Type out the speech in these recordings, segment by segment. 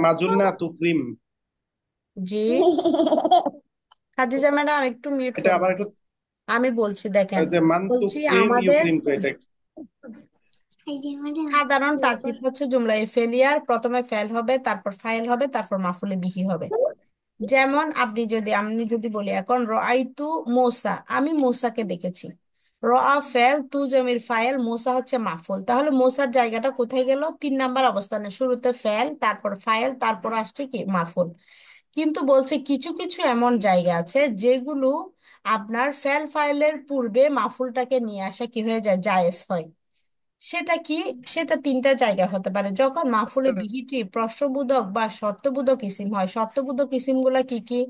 মাজুল না তুকরিম। জি। খাদিজা ম্যাডাম একটু মিউট এটা করুন। আবার একটু, আমি বলছি দেখেন, যে মান বলছি তুকরিম আমাদের ইউক্রিম, তো এটা সাধারণ তারতিব হচ্ছে জুমলায় ফেলিয়ার প্রথমে ফেল হবে, তারপর ফাইল হবে, তারপর মাফুলে বিহি হবে। যেমন আমি যদি বলি এখন রাআইতু মোসা, আমি মোসাকে দেখেছি। রাআ ফেল, তু জমির ফাইল, মোসা হচ্ছে মাফুল। তাহলে মোসার জায়গাটা কোথায় গেল? 3 নাম্বার অবস্থানে, শুরুতে ফেল, তারপর ফাইল, তারপর আসছে কি মাফুল। কিন্তু বলছে কিছু কিছু এমন জায়গা আছে যেগুলো আপনার ফেল ফাইলের পূর্বে মাফুলটাকে নিয়ে আসা কি হয়ে যায়, জায়েজ হয়। সেটা কি? সেটা 3টা জায়গা হতে পারে যখন মাফুলে বিহিটি প্রশ্নবোধক বা শর্তবোধক ইসিম হয়। শর্তবোধক ইসিম গুলা কি কি?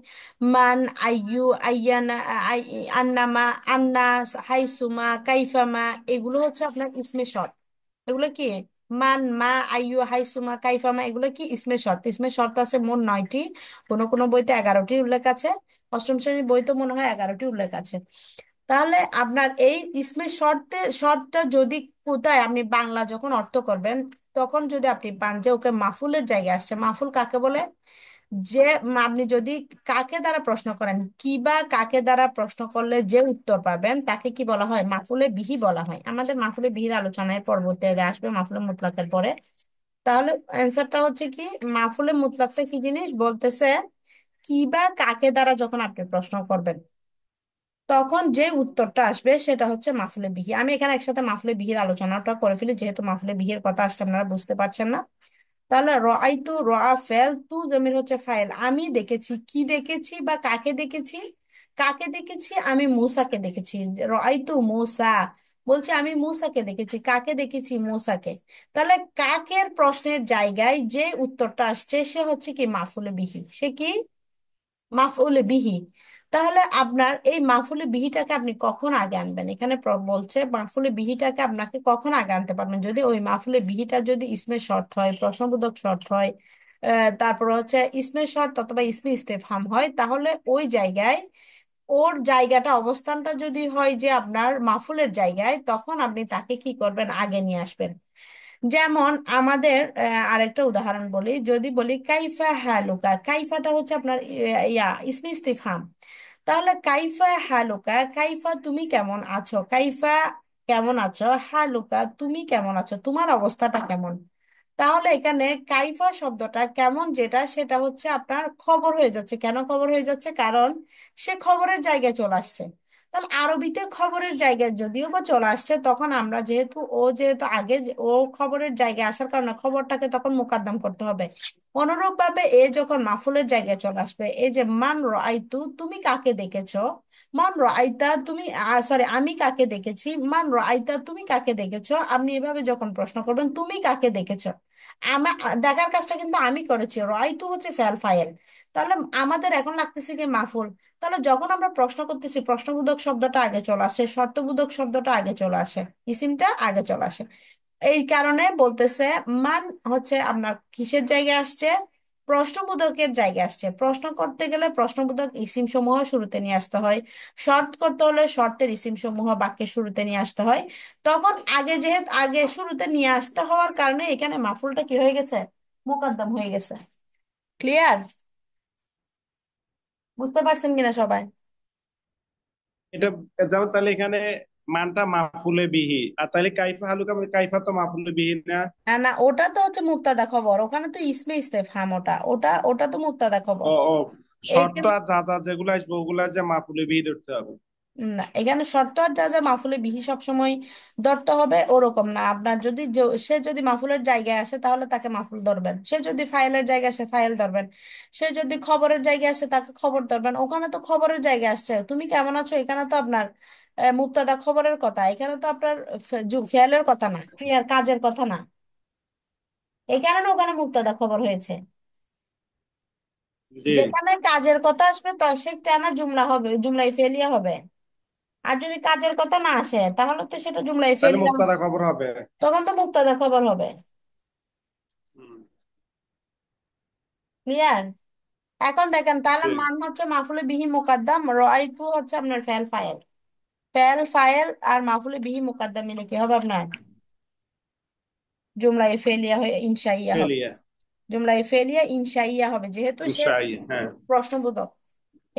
মান, আইয়ু, আইয়ানা, আই, আন্নামা, আন্না, হাইসুমা, কাইফামা, এগুলো হচ্ছে আপনার ইসমে শর্ত। এগুলো কি? মান, মা, আইয়ু, হাইসুমা, কাইফামা, এগুলো কি ইসমে শর্ত। ইসমে শর্ত আছে মোট 9টি, কোনো কোনো বইতে 11টি উল্লেখ আছে। অষ্টম শ্রেণীর বইতে মনে হয় 11টি উল্লেখ আছে। তাহলে আপনার এই ইসমে শর্তটা যদি কোথায় আপনি বাংলা যখন অর্থ করবেন, তখন যদি আপনি পান যে ওকে মাফুলের জায়গায় আসছে, মাফুল কাকে বলে? যে আপনি যদি কাকে দ্বারা প্রশ্ন করেন, কি বা কাকে দ্বারা প্রশ্ন করলে যে উত্তর পাবেন তাকে কি বলা হয়? মাফুলে বিহি বলা হয়। আমাদের মাফুলে বিহির আলোচনায় পরবর্তীতে আসবে মাফুলে মুতলাকের পরে। তাহলে অ্যান্সারটা হচ্ছে কি, মাফুলে মুতলাকটা কি জিনিস বলতেছে, কি বা কাকে দ্বারা যখন আপনি প্রশ্ন করবেন তখন যে উত্তরটা আসবে সেটা হচ্ছে মাফুলে বিহি। আমি এখানে একসাথে মাফুলে বিহির আলোচনাটা করে ফেলি, যেহেতু মাফুলে বিহির কথা আসছে আপনারা বুঝতে পারছেন না। তাহলে রাআইতু, রাআ ফেল, তু জমির হচ্ছে ফাইল। আমি দেখেছি, কি দেখেছি বা কাকে দেখেছি? কাকে দেখেছি? আমি মূসাকে দেখেছি। রাআইতু মূসা, বলছি আমি মূসাকে দেখেছি। কাকে দেখেছি? মূসাকে। তাহলে কাকের প্রশ্নের জায়গায় যে উত্তরটা আসছে সে হচ্ছে কি মাফুলে বিহি। সে কি? মাফউলে বিহি। তাহলে আপনার এই মাফুলে বিহিটাকে আপনি কখন আগে আনবেন? এখানে বলছে মাফুলে বিহিটাকে আপনাকে কখন আগে আনতে পারবেন, যদি ওই মাফুলে বিহিটা যদি ইসমে শর্ত হয়, প্রশ্নবোধক শর্ত হয়, তারপর হচ্ছে ইসমে শর্ত অথবা ইসমে ইস্তেফহাম হয়, তাহলে ওই জায়গায় ওর জায়গাটা অবস্থানটা যদি হয় যে আপনার মাফুলের জায়গায়, তখন আপনি তাকে কি করবেন? আগে নিয়ে আসবেন। যেমন আমাদের আরেকটা উদাহরণ বলি, যদি বলি কাইফা হালুকা, কাইফাটা হচ্ছে আপনার ইসমে ইস্তিফহাম। তাহলে কাইফা হালুকা, কাইফা তুমি কেমন আছো, কাইফা কেমন আছো, হালুকা তুমি কেমন আছো, তোমার অবস্থাটা কেমন। তাহলে এখানে কাইফা শব্দটা কেমন, যেটা সেটা হচ্ছে আপনার খবর হয়ে যাচ্ছে। কেন খবর হয়ে যাচ্ছে? কারণ সে খবরের জায়গায় চলে আসছে। তাহলে আরবিতে খবরের জায়গায় যদিও বা চলে আসছে, তখন আমরা যেহেতু আগে ও খবরের জায়গায় আসার কারণে খবরটাকে তখন মোকাদ্দম করতে হবে। অনুরূপ ভাবে এ যখন মাফুলের জায়গায় চলে আসবে, এই যে মান রাআইতু, তুমি কাকে দেখেছো। মান রাআইতা তুমি, সরি, আমি কাকে দেখেছি। মান রাআইতা তুমি কাকে দেখেছো। আপনি এভাবে যখন প্রশ্ন করবেন তুমি কাকে দেখেছো, আমার দেখার কাজটা কিন্তু আমি করেছি। রাআইতু হচ্ছে ফেল ফাইল। তাহলে আমাদের এখন লাগতেছে কি মাফুল। তাহলে যখন আমরা প্রশ্ন করতেছি, প্রশ্নবোধক শব্দটা আগে চলে আসে, শর্তবোধক শব্দটা আগে চলে আসে, ইসিমটা আগে চলে আসে। এই কারণে বলতেছে মান হচ্ছে আপনার কিসের জায়গায় আসছে? প্রশ্নবোধকের জায়গায় আসছে। প্রশ্ন করতে গেলে প্রশ্নবোধক ইসিম সমূহ শুরুতে নিয়ে আসতে হয়। শর্ত করতে হলে শর্তের ইসিম সমূহ বাক্যের শুরুতে নিয়ে আসতে হয়। তখন আগে, যেহেতু আগে শুরুতে নিয়ে আসতে হওয়ার কারণে এখানে মাফুলটা কি হয়ে গেছে? মোকাদ্দম হয়ে গেছে। ক্লিয়ার? বুঝতে পারছেন কিনা সবাই? এটা যেমন তাহলে এখানে মানটা মাফুলে বিহি, আর তাহলে কাইফা হালুকা, কাইফা তো মাফুলে বিহি না। না না, ওটা তো হচ্ছে মুক্তাদা খবর, ওখানে তো ইসমে ইস্তেফহাম, ওটা ওটা ওটা তো মুক্তাদা খবর। ও ও, শর্ত এইখানে আর যা যা যেগুলো আসবে ওগুলা যে মাফুলে বিহি ধরতে হবে। না, এখানে শর্ত আর যা যা মাফুলে বিহি সবসময় ধরতে হবে ওরকম না। আপনার যদি সে যদি মাফুলের জায়গায় আসে তাহলে তাকে মাফুল ধরবেন, সে যদি ফাইলের জায়গায় আসে ফাইল ধরবেন, সে যদি খবরের জায়গায় আসে তাকে খবর ধরবেন। ওখানে তো খবরের জায়গায় আসছে তুমি কেমন আছো, এখানে তো আপনার মুক্তাদা খবরের কথা, এখানে তো আপনার ফেলের কথা না, ক্রিয়ার কাজের কথা না। এই কারণে ওখানে মুক্তাদা খবর হয়েছে। জি। যেখানে কাজের কথা আসবে তো সেখানে জুমলা হবে, জুমলাই ফেলিয়া হবে। আর যদি কাজের কথা না আসে তাহলে তো সেটা জুমলাই তাহলে ফেলিয়া হবে। মুক্তাদা খবর হবে। তখন তো মুক্তাদা খবর হবে। হুম, ক্লিয়ার? এখন দেখেন, তাহলে জি। মান হচ্ছে মাফুলে বিহি মুকাদ্দাম, রাআইতু হচ্ছে আপনার ফেল ফাইল। ফেল ফাইল আর মাফুলে বিহি মুকাদ্দাম মিলে কি হবে আপনার? জুমলাই ফেলিয়া হয়ে ইনশাইয়া হবে। ফেলিয়া। জুমলাই ফেলিয়া ইনশাইয়া হবে, যেহেতু সে শাই, হ্যাঁ। প্রশ্নবোধক,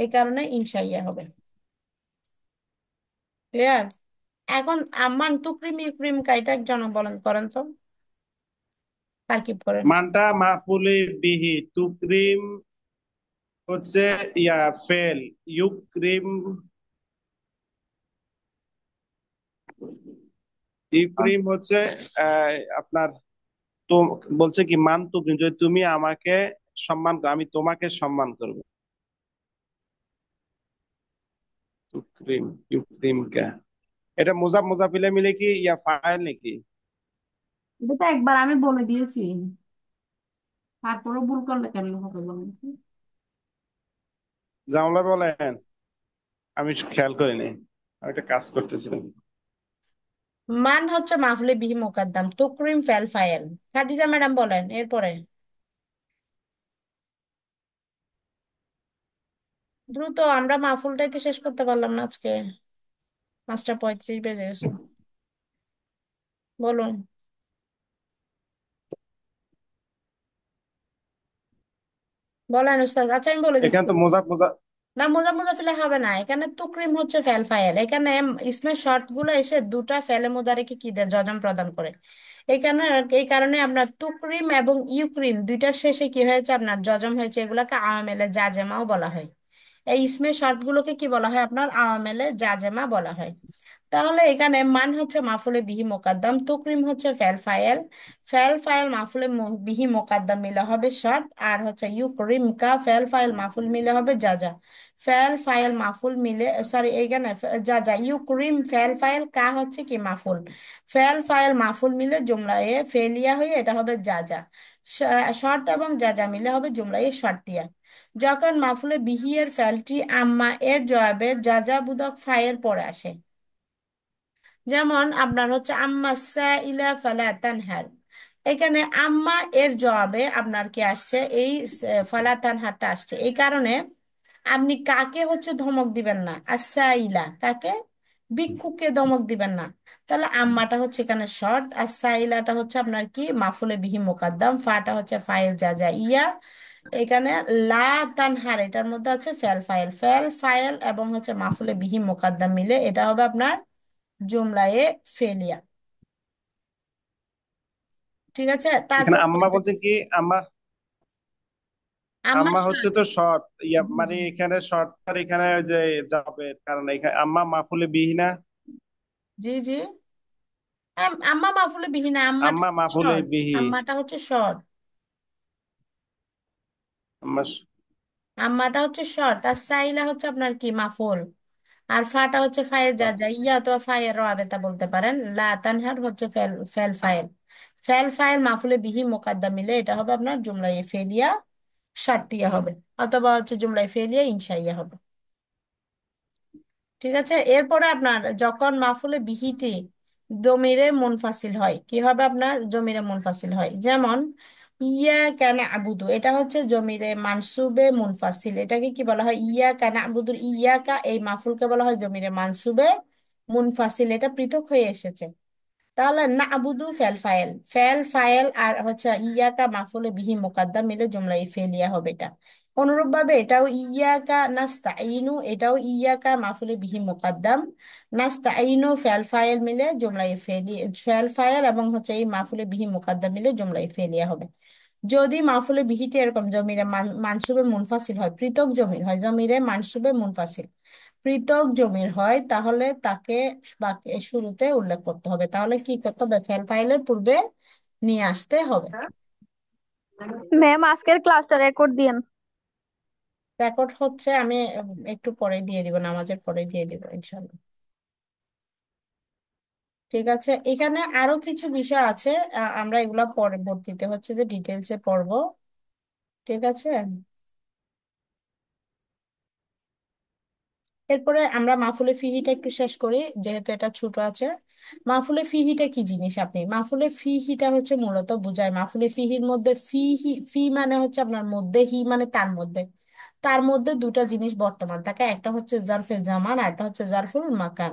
এই কারণে ইনশাইয়া হবে। ক্লিয়ার? এখন আম্মান তুকরিম ইউক্রিম কাইটা একজন বলেন, করেন তো, তারকিব করেন। মানটা মাফুলে বিহি, তুকরিম হচ্ছে ইয়া ফেল, ইউক্রিম, ইউক্রিম হচ্ছে আপনার, তো বলছে কি মান তুকরিম, যদি তুমি আমাকে সম্মান করো আমি তোমাকে সম্মান করবো। তুকরিম, ইউক্রিম কে, এটা মুজাফ মুজাফিলে মিলে কি ইয়া ফাইল নাকি? এটা একবার আমি বলে দিয়েছি, তারপরে ভুল করলে কেমন হবে বলেন তো? জামলা বলেন, আমি খেয়াল করিনি, আমি একটা কাজ করতেছিলাম। মান হচ্ছে মাফুলে বিহি মোকাদ্দাম, তুকরিম ফেল ফাইল। খাদিজা ম্যাডাম বলেন এরপরে। দ্রুত, আমরা মাহফুলটাই তো শেষ করতে পারলাম না আজকে, 5টা 35 বেজে গেছে। বলুন, বলেন উস্তাদ। আচ্ছা আমি বলে এখানে দিচ্ছি। তো মুজাফ মুজাফ, না, মুজাফিলে হবে না, এখানে তুকরিম হচ্ছে ফেল ফাইল। এখানে ইসমে শর্ত গুলো এসে দুটা ফেলে মুদারিকে কি দেয়, জজম প্রদান করে। এখানে এই কারণে আপনার তুকরিম এবং ইউক্রিম দুইটার শেষে কি হয়েছে, আপনার জজম হয়েছে। এগুলাকে আওয়ামেলে জাজেমাও বলা হয়। এই ইসমে শর্ত গুলোকে কি বলা হয়, আপনার আওয়ামেলে জাজেমা বলা হয়। তাহলে এখানে মান হচ্ছে মাফুলে বিহি মোকাদ্দাম, তুকরিম হচ্ছে ফেল ফাইল। ফেল ফাইল মাফুলে বিহি মোকাদ্দাম মিলে হবে শর্ত, আর হচ্ছে ইউকরিম কা ফেল ফাইল মাফুল মিলে হবে যা যা। ফেল ফাইল মাফুল মিলে, সরি এইখানে যা যা, ইউকরিম ফেল ফাইল কা হচ্ছে কি মাফুল, ফেল ফাইল মাফুল মিলে জুমলায় ফেলিয়া হয়ে এটা হবে যা যা। শর্ত এবং যা যা মিলে হবে জুমলায় শর্তিয়া। যখন মাফুলে বিহি এর ফেলটি আম্মা এর জবাবের যা যা বুদক ফাইয়ের পরে আসে, যেমন আপনার হচ্ছে আম্মা সাইলা ফালা তানহার, এখানে আম্মা এর জবাবে আপনার কি আসছে, এই ফালা তানহারটা আসছে। এই কারণে আপনি কাকে হচ্ছে ধমক দিবেন না, আসাইলা কাকে, ভিক্ষুককে ধমক দিবেন না। তাহলে আম্মাটা হচ্ছে এখানে শর্ত, আর সাইলাটা হচ্ছে আপনার কি মাফুলে বিহি মোকাদ্দাম, ফাটা হচ্ছে ফাইল যা যা ইয়া। এখানে লা তানহার এটার মধ্যে আছে ফেল ফাইল, ফেল ফাইল এবং হচ্ছে মাফুলে বিহি মোকাদ্দাম মিলে এটা হবে আপনার জুমলায়ে ফেলিয়া। ঠিক আছে, এখানে তারপর আম্মা বলছেন কি, আম্মা, আমার আম্মা হচ্ছে তো শর্ট ইয়া, জি মানে জি এখানে শর্ট আর এখানে ওই যে যাবে, কারণ এখানে আম্মা মাফুলে বিহিনা, জি জি। আম্মা মাফুলে বিহি না, আম্মাটা আম্মা হচ্ছে মাফুলে শর্ট। বিহি, আম্মাটা হচ্ছে শর্ট। আম্মা আম্মাটা হচ্ছে শর্ট, আর সাইলা হচ্ছে আপনার কি মাফুল, আর ফাটা হচ্ছে ফাইল যা যা ইয়া, তো ফাইল রাবেতা বলতে পারেন। লা তানহার হচ্ছে ফেল ফেল ফাইল। ফেল ফাইল মাফুলে বিহি মোকাদ্দাম মিলে এটা হবে আপনার জুমলাই ফেলিয়া শার্তিয়া হবে, অথবা হচ্ছে জুমলাই ফেলিয়া ইনশাইয়া হবে। ঠিক আছে, এরপরে আপনার যখন মাফুলে বিহিটি জমিরে মুনফাসিল হয়, কি হবে, আপনার জমিরে মুনফাসিল হয়। যেমন ইয়া কানা আবুদু, এটা হচ্ছে জমিরে মানসুবে মুনফাসিল। এটাকে কি বলা হয়, ইয়া কানা আবুদুর ইয়া কা, এই মাফুলকে বলা হয় জমিরে মানসুবে মুনফাসিল, এটা পৃথক হয়ে এসেছে। তাহলে না আবুদু ফেল ফাইল, ফেল ফাইল আর হচ্ছে ইয়াকা মাফুলে বিহি মুকাদ্দাম মিলে জুমলা ফেলিয়া হবে এটা। অনুরূপ ভাবে এটাও ইয়াকা নাস্তাইনু, এটাও ইয়াকা মাফুলে বিহি মুকাদ্দাম, নাস্তাইনু ফেল ফাইল মিলে জুমলা ফেলি, ফেল ফাইল এবং হচ্ছে এই মাফুলে বিহি মুকাদ্দাম মিলে জুমলা ফেলিয়া হবে। যদি মাফুলে বিহিটি এরকম জমিরে মানসুবে মুনফাসিল হয়, পৃথক জমির হয়, জমিরে মানসুবে মুনফাসিল পৃথক জমির হয়, তাহলে তাকে শুরুতে উল্লেখ করতে হবে। তাহলে কি করতে হবে, ফেল ফাইলের পূর্বে নিয়ে আসতে হবে। ম্যাম আজকের ক্লাসটা রেকর্ড দিয়েন। রেকর্ড হচ্ছে, আমি একটু পরে দিয়ে দিব, নামাজের পরে দিয়ে দিব ইনশাল্লাহ। ঠিক আছে, এখানে আরো কিছু বিষয় আছে, আমরা এগুলা পরবর্তীতে হচ্ছে যে ডিটেলসে পড়বো। ঠিক আছে, এরপরে আমরা মাহফুলে ফিহিটা একটু শেষ করি, যেহেতু এটা ছোট আছে। মাহফুলে ফিহিটা কি জিনিস, আপনি মাহফুলে ফিহিটা হচ্ছে মূলত বোঝায়, মাহফুলে ফিহির মধ্যে ফিহি, ফি মানে হচ্ছে আপনার মধ্যে, হি মানে তার মধ্যে, তার মধ্যে দুটা জিনিস বর্তমান থাকে, একটা হচ্ছে জারফে জামান আর একটা হচ্ছে জারফুল মাকান।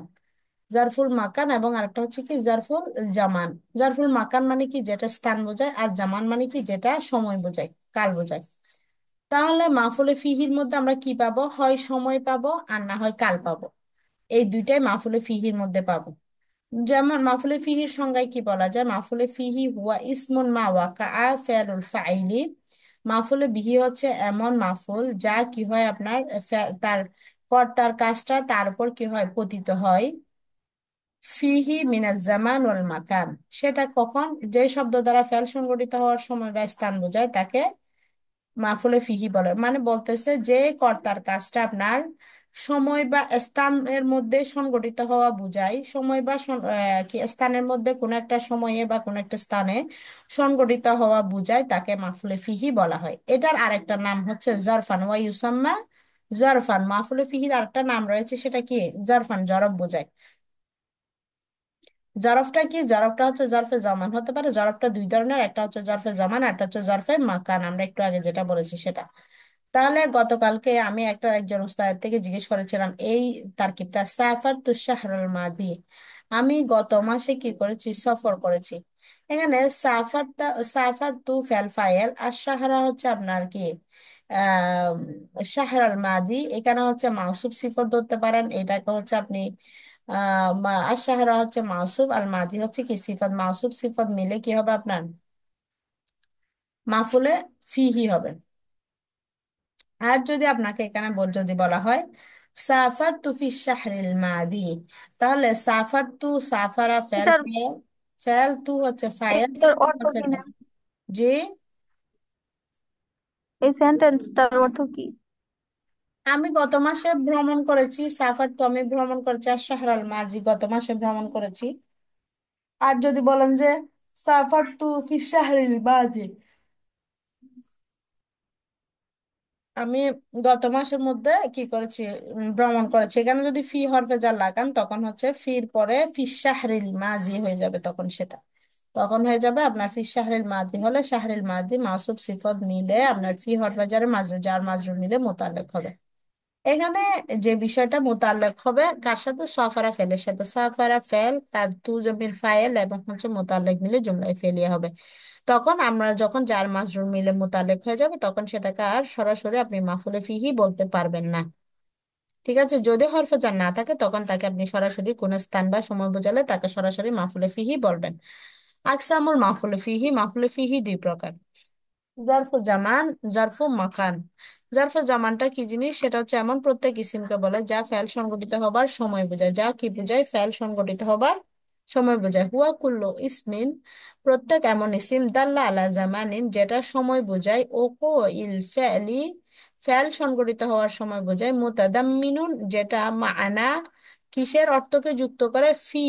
জারফুল মাকান, এবং আরেকটা হচ্ছে কি জারফুল জামান। জারফুল মাকান মানে কি, যেটা স্থান বোঝায়, আর জামান মানে কি, যেটা সময় বোঝায়, কাল বোঝায়। তাহলে মাফুলে ফিহির মধ্যে আমরা কি পাবো? হয় সময় পাবো, আর না হয় কাল পাবো। এই দুইটাই মাফুলে ফিহির মধ্যে পাবো। যেমন মাফুলে ফিহির সংজ্ঞায় কি বলা যায়? মাফুলে ফিহি হুয়া ইসমুন মা ওয়াকাআ ফিআলুল ফাইলি। মাফুলে বিহি হচ্ছে এমন মাফুল যা কি হয় আপনার তার কর্তার কাজটা তার উপর কি হয়, পতিত হয়। ফিহি মিনাজ জামান ওয়াল মাকান। সেটা কখন? যে শব্দ দ্বারা ফেল সংগঠিত হওয়ার সময় বা স্থান বোঝায় তাকে মাফুলে ফিহি বলে। মানে বলতেছে যে কর্তার কাজটা আপনার সময় বা স্থানের মধ্যে সংগঠিত হওয়া বুঝায়, সময় বা কি স্থানের মধ্যে কোনো একটা সময়ে বা কোনো একটা স্থানে সংগঠিত হওয়া বুঝায়, তাকে মাফুলে ফিহি বলা হয়। এটার আরেকটা নাম হচ্ছে জারফান, ওয়া ইউসাম্মা জারফান। মাফুলে ফিহির আরেকটা নাম রয়েছে, সেটা কি? জারফান, জরফ বোঝায়। জরফটা কি? জরফটা হচ্ছে জরফে জামান হতে পারে। জরফটা দুই ধরনের, একটা হচ্ছে জরফে জামান, একটা হচ্ছে জরফে মাকান। আমরা একটু আগে যেটা বলেছি সেটা। তাহলে গতকালকে আমি একজন উস্তাদ থেকে জিজ্ঞেস করেছিলাম এই তারকিবটা, সাফার তু শাহরুল মাদি। আমি গত মাসে কি করেছি? সফর করেছি। এখানে সাফার তু ফেল ফাইল, আর শাহরা হচ্ছে আপনার কি আহ শাহরাল মাদি। এখানে হচ্ছে মাউসুফ সিফত ধরতে পারেন, এটাকে হচ্ছে আপনি আর শাহরা হচ্ছে মাউসুফ, আর মাদি হচ্ছে কি সিফত। মাউসুফ সিফত মিলে কি হবে আপনার? মাফুলে ফিহি হবে। আর যদি আপনাকে এখানে যদি বলা হয় সাফার তু ফি শাহরিল মাদি, তাহলে সাফার তু, সাফারা ফেল এটার ফাইল, ফেল তু হচ্ছে ফাইল, এটার অর্থ কি ম্যাম? জি। এই সেন্টেন্সটার অর্থ কি? আমি গত মাসে ভ্রমণ করেছি, সাফার তো আমি ভ্রমণ করেছি, আর শাহরাল মাজি গত মাসে ভ্রমণ করেছি। আর যদি বলেন যে সাফার তু ফি শাহরিল মাদি, আমি গত মাসের মধ্যে কি করেছি? ভ্রমণ করেছি। এখানে যদি ফি হরফে যা লাগান, তখন হচ্ছে ফির পরে ফি শাহরিল মাজি হয়ে যাবে, তখন সেটা তখন হয়ে যাবে আপনার ফি শাহরিল মাদি। হলে শাহরিল মাদি মাউসুফ সিফত মিলে আপনার ফি হরফে যার মাজরুর, যার মাজরুর মিলে মোতালেক হবে। এখানে যে বিষয়টা মোতালেক হবে কার সাথে? সাফারা ফেলের সাথে। সাফারা ফেল তার তু জমির ফাইল এবং হচ্ছে মোতালেক মিলে জুমলায় ফেলিয়া হবে। তখন আমরা যখন যার মাজরুর মিলে মোতালেক হয়ে যাবে, তখন সেটাকে আর সরাসরি আপনি মাফুলে ফিহি বলতে পারবেন না। ঠিক আছে? যদি হরফে জার না থাকে, তখন তাকে আপনি সরাসরি কোন স্থান বা সময় বোঝালে তাকে সরাসরি মাফুলে ফিহি বলবেন। আকসামুল মাফুলে ফিহি, মাফুলে ফিহি দুই প্রকার: জারফু জামান, জারফু মাকান। জারফু জামানটা কি জিনিস? সেটা হচ্ছে এমন প্রত্যেক ইসিমকে বলে যা ফেল সংগঠিত হবার সময় বোঝায়। যা কি বোঝায়? ফেল সংগঠিত হবার সময় বোঝায়। হুয়া কুল্লু ইসমিন, প্রত্যেক এমন ইসিম দাল্লা আলা জামানিন, যেটা সময় বোঝায়। ওকো ইল ফেলি, ফেল সংগঠিত হওয়ার সময় বোঝায়। মুতাদাম্মিনুন, যেটা মানা কিসের অর্থকে যুক্ত করে? ফি,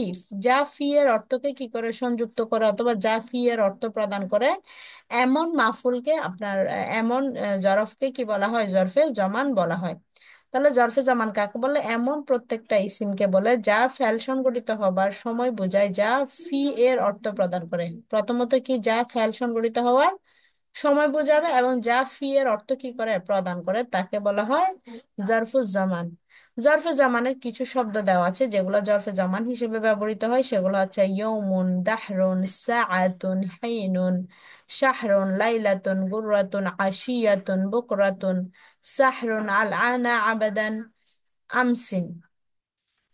যা ফি এর অর্থকে কি করে সংযুক্ত করে, অথবা যা ফি এর অর্থ প্রদান করে। এমন মাফুলকে আপনার এমন জরফকে কি বলা হয়? জরফে জমান বলা হয়। তাহলে জরফে জামান কাকে বলে? এমন প্রত্যেকটা ইসিমকে বলে যা ফেল সংগঠিত হবার সময় বোঝায়, যা ফি এর অর্থ প্রদান করে। প্রথমত কি, যা ফেল সংগঠিত হওয়ার সময় বোঝাবে এবং যা ফি এর অর্থ কি করে? প্রদান করে, তাকে বলা হয় জরফুজ জামান। জরফে জামানের কিছু শব্দ দেওয়া আছে যেগুলো জরফে জামান হিসেবে ব্যবহৃত হয়। সেগুলো হচ্ছে ইয়ৌমুন, দাহরুন, সাআতুন, হিনুন, শাহরুন, লাইলাতুন, গুররাতুন, আশিয়াতুন, বুকরাতুন, সাহরুন, আল আনা, আবাদান, আমসিন।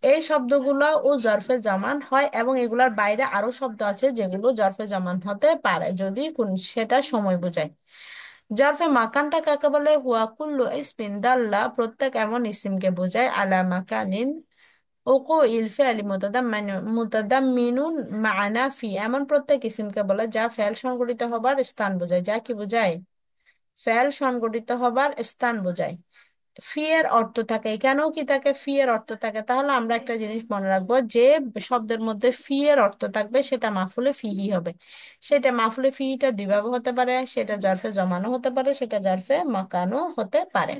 এই শব্দগুলো ও জরফে জামান হয়, এবং এগুলোর বাইরে আরো শব্দ আছে যেগুলো জরফে জামান হতে পারে যদি কোন সেটা সময় বোঝায়। জরফে মাকানটা কাকে বলে? হুয়া কুল্লু ইসমিন দাল্লা, প্রত্যেক এমন ইসিমকে বোঝায়, আলা মাকানিন ওকো ইল ফেলি মুতাদাম্মিনুন মানা ফি, এমন প্রত্যেক ইসিমকে বলে যা ফেল সংগঠিত হবার স্থান বোঝায়। যা কি বোঝায়? ফেল সংগঠিত হবার স্থান বোঝায়। ফি এর অর্থ থাকে। কেন কি থাকে? ফি এর অর্থ থাকে। তাহলে আমরা একটা জিনিস মনে রাখবো, যে শব্দের মধ্যে ফি এর অর্থ থাকবে সেটা মাফুলে ফিহি হবে। সেটা মাফুলে ফিহিটা দুইভাবে হতে পারে, সেটা জরফে জমানো হতে পারে, সেটা জরফে মাকানো হতে পারে।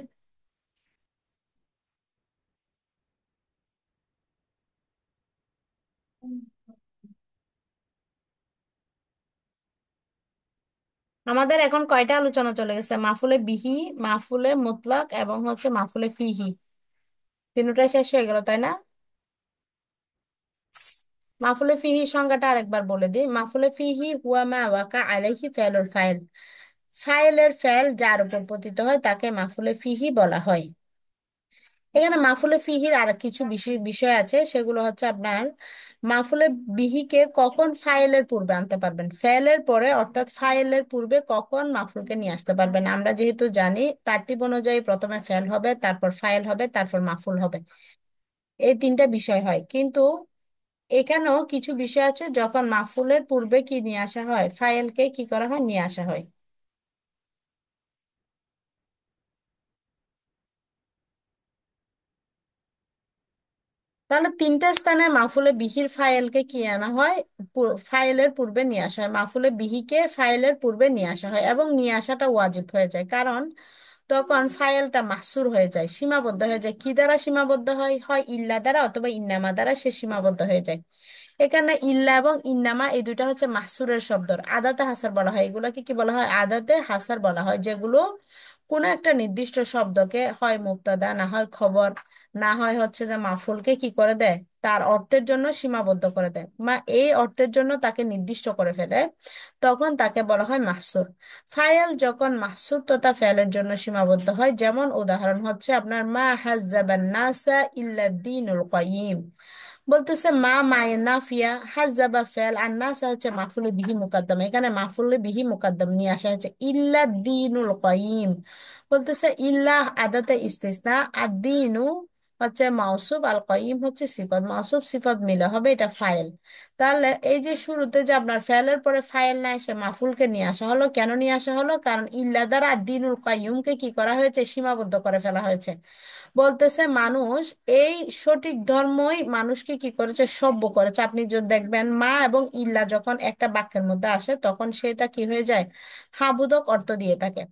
আমাদের এখন কয়টা আলোচনা চলে গেছে? মাফুলে বিহি, মাফুলে মুতলাক, এবং হচ্ছে মাফুলে ফিহি। তিনটাই শেষ হয়ে গেল, তাই না? মাফুলে ফিহি সংজ্ঞাটা আরেকবার বলে দিই। মাফুলে ফিহি হুয়া মা ওয়াকা আলাইহি ফেলুল ফাইল। ফাইলের ফেল যার উপর পতিত হয় তাকে মাফুলে ফিহি বলা হয়। এখানে মাফুলে ফিহির আর কিছু বিষয় বিষয় আছে, সেগুলো হচ্ছে আপনার মাফুলে বিহিকে কখন ফাইলের পূর্বে আনতে পারবেন, ফেলের পরে অর্থাৎ ফাইলের পূর্বে কখন মাফুলকে নিয়ে আসতে পারবেন। আমরা যেহেতু জানি তারতিব অনুযায়ী প্রথমে ফেল হবে, তারপর ফাইল হবে, তারপর মাফুল হবে, এই তিনটা বিষয় হয়। কিন্তু এখানেও কিছু বিষয় আছে যখন মাফুলের পূর্বে কি নিয়ে আসা হয়, ফাইলকে কি করা হয়, নিয়ে আসা হয়। তাহলে তিনটা স্থানে মাফুলে বিহির ফাইলকে কি আনা হয়, ফাইলের পূর্বে নিয়ে আসা হয়। মাফুলে বিহিকে ফাইলের পূর্বে নিয়ে আসা হয় এবং নিয়ে আসাটা ওয়াজিব হয়ে যায়, কারণ তখন ফাইলটা মাহসুর হয়ে যায়, সীমাবদ্ধ হয়ে যায়। কি দ্বারা সীমাবদ্ধ হয়, হয় ইল্লা দ্বারা অথবা ইন্নামা দ্বারা সে সীমাবদ্ধ হয়ে যায়। এখানে ইল্লা এবং ইন্নামা এই দুইটা হচ্ছে মাহসুরের শব্দ, আদাতে হাসার বলা হয়। এগুলোকে কি বলা হয়, আদাতে হাসার বলা হয়, যেগুলো কোনো একটা নির্দিষ্ট শব্দকে হয় মুবতাদা, না হয় খবর, না হয় হচ্ছে যে মাফুলকে কি করে দেয়, তার অর্থের জন্য সীমাবদ্ধ করে দেয়, এই অর্থের জন্য তাকে নির্দিষ্ট করে ফেলে, তখন তাকে বলা হয় মাহসুর। ফাইল যখন মাহসুর তথা ফেলের জন্য সীমাবদ্ধ হয়, যেমন উদাহরণ হচ্ছে আপনার মা হাজ্জাবান নাসা ইল্লা দ্বীনুল কাইয়িম। বলতেছে মা মায়ের নাফিয়া, হাজ্জাবা ফেল, আর নাসা হচ্ছে মাফুলে বিহি মুকাদ্দম। এখানে মাফুলে বিহি মুকাদ্দম নিয়ে আসা হচ্ছে ইল্লা দ্বীনুল কাইয়িম। বলতেছে ইল্লা আদাতে ইস্তিসনা, আর দিনু হচ্ছে মাউসুফ, আল কাইয়িম হচ্ছে সিফত, মাউসুফ সিফত মিলে হবে এটা ফাইল। তাহলে এই যে শুরুতে যে আপনার ফেলের পরে ফাইল না এসে মাফুলকে নিয়ে আসা হলো, কেন নিয়ে আসা হলো, কারণ ইল্লা দ্বারা আর দিনুল কাইয়ুমকে কি করা হয়েছে, সীমাবদ্ধ করে ফেলা হয়েছে। বলতেছে মানুষ এই সঠিক ধর্মই মানুষকে কি করেছে, সভ্য করেছে। আপনি যদি দেখবেন মা এবং ইল্লা যখন একটা বাক্যের মধ্যে আসে তখন সেটা কি হয়ে যায়, হাবোধক অর্থ দিয়ে থাকে।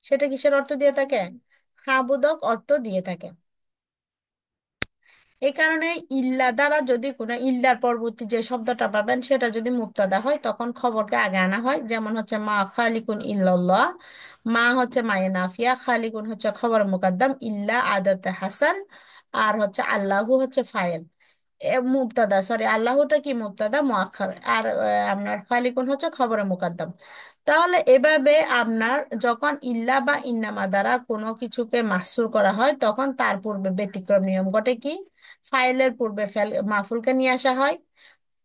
সেটা কিসের অর্থ দিয়ে থাকে, হাবোধক অর্থ দিয়ে থাকে। এই কারণে ইল্লা দ্বারা যদি কোনো ইল্লার পরবর্তী যে শব্দটা পাবেন সেটা যদি মুবতাদা হয় তখন খবরকে আগে আনা হয়। যেমন হচ্ছে মা খালিকুন ইল্লাল্লাহ, মা হচ্ছে মায়ে নাফিয়া, খালিকুন হচ্ছে খবর মুকাদ্দাম, ইল্লা আদাতে হাসান, আর হচ্ছে আল্লাহু হচ্ছে ফাইল, মুবতাদা, সরি আল্লাহটা কি মুবতাদা মুআক্ষার, আর আপনার খালিকুন হচ্ছে খবরে মুকাদ্দাম। তাহলে এভাবে আপনার যখন ইল্লা বা ইন্নামা দ্বারা কোনো কিছুকে মাহসুর করা হয় তখন তার পূর্বে ব্যতিক্রম নিয়ম ঘটে কি, ফাইলের পূর্বে মাফুলকে নিয়ে আসা হয়,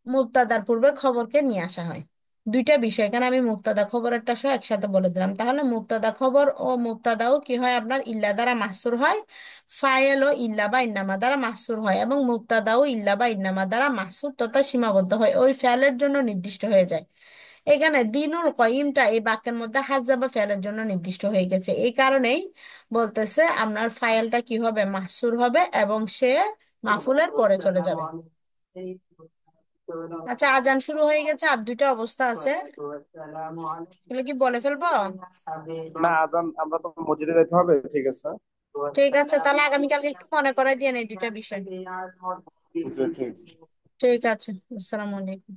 মুবতাদার পূর্বে খবরকে নিয়ে আসা হয়। দুইটা বিষয় এখানে আমি মুবতাদা খবর একটা সহ একসাথে বলে দিলাম। তাহলে মুবতাদা খবর ও মুবতাদাও কি হয়, আপনার ইল্লা দ্বারা মাহসুর হয়, ফাইল ও ইল্লা বা ইন্নামা দ্বারা মাহসুর হয়, এবং মুবতাদাও ইল্লা বা ইন্নামা দ্বারা মাহসুর তথা সীমাবদ্ধ হয়, ওই ফেলের জন্য নির্দিষ্ট হয়ে যায়। এখানে দিনুল কয়িমটা এই বাক্যের মধ্যে হাজ্জা বা ফেলের জন্য নির্দিষ্ট হয়ে গেছে। এই কারণেই বলতেছে আপনার ফাইলটা কি হবে, মাহসুর হবে এবং সে মাফুলের পরে চলে যাবে। আচ্ছা, আজান শুরু হয়ে গেছে, আর দুইটা অবস্থা আছে, এগুলো কি বলে ফেলবো? না, আজান আমরা তো মসজিদে যেতে হবে, ঠিক আছে। ঠিক আছে, তাহলে আগামীকালকে একটু মনে করাই দিয়ে এই দুইটা বিষয়। জি, ঠিক আছে। ঠিক আছে, আসসালামু আলাইকুম।